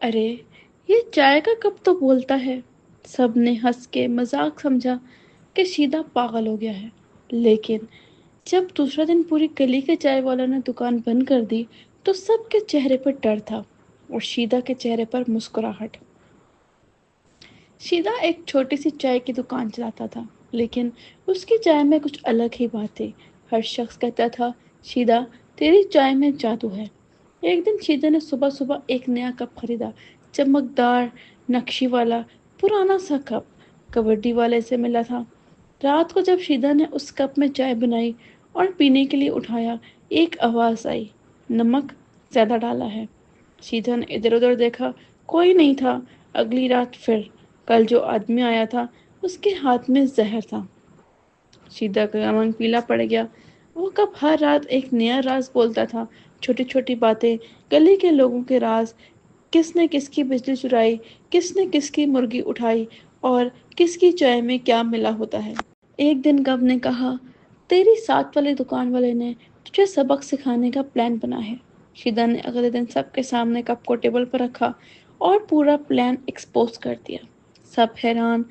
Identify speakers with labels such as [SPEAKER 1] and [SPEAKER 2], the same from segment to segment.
[SPEAKER 1] अरे, ये चाय का कप तो बोलता है। सब ने हंस के मजाक समझा कि शीदा पागल हो गया है। लेकिन जब दूसरा दिन पूरी गली के चाय वालों ने दुकान बंद कर दी, तो सबके चेहरे पर डर था और शीदा के चेहरे पर मुस्कुराहट। शीदा एक छोटी सी चाय की दुकान चलाता था, लेकिन उसकी चाय में कुछ अलग ही बात थी। हर शख्स कहता था, शीदा, तेरी चाय में जादू है। एक दिन शीदा ने सुबह सुबह एक नया कप खरीदा। चमकदार, नक्शी वाला, पुराना सा कप कबड्डी वाले से मिला था। रात को जब शीदा ने उस कप में चाय बनाई और पीने के लिए उठाया, एक आवाज़ आई, नमक ज़्यादा डाला है। शीदा ने इधर उधर देखा, कोई नहीं था। अगली रात फिर, कल जो आदमी आया था उसके हाथ में जहर था। शीदा का रंग पीला पड़ गया। वो कब हर रात एक नया राज बोलता था। छोटी छोटी बातें, गली के लोगों के राज, किसने किसकी बिजली चुराई, किसने किसकी मुर्गी उठाई और किसकी चाय में क्या मिला होता है। एक दिन कब ने कहा, तेरी साथ वाली दुकान वाले ने तुझे सबक सिखाने का प्लान बना है। शीदा ने अगले दिन सबके सामने कप को टेबल पर रखा और पूरा प्लान एक्सपोज कर दिया। सब हैरान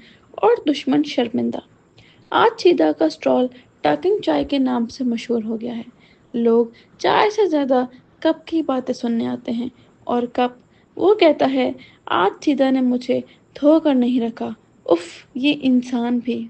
[SPEAKER 1] और दुश्मन शर्मिंदा। आज शीदा का स्टॉल टॉकिंग चाय के नाम से मशहूर हो गया है। लोग चाय से ज्यादा कप की बातें सुनने आते हैं। और कप, वो कहता है, आज शीदा ने मुझे धोकर नहीं रखा। उफ, ये इंसान भी।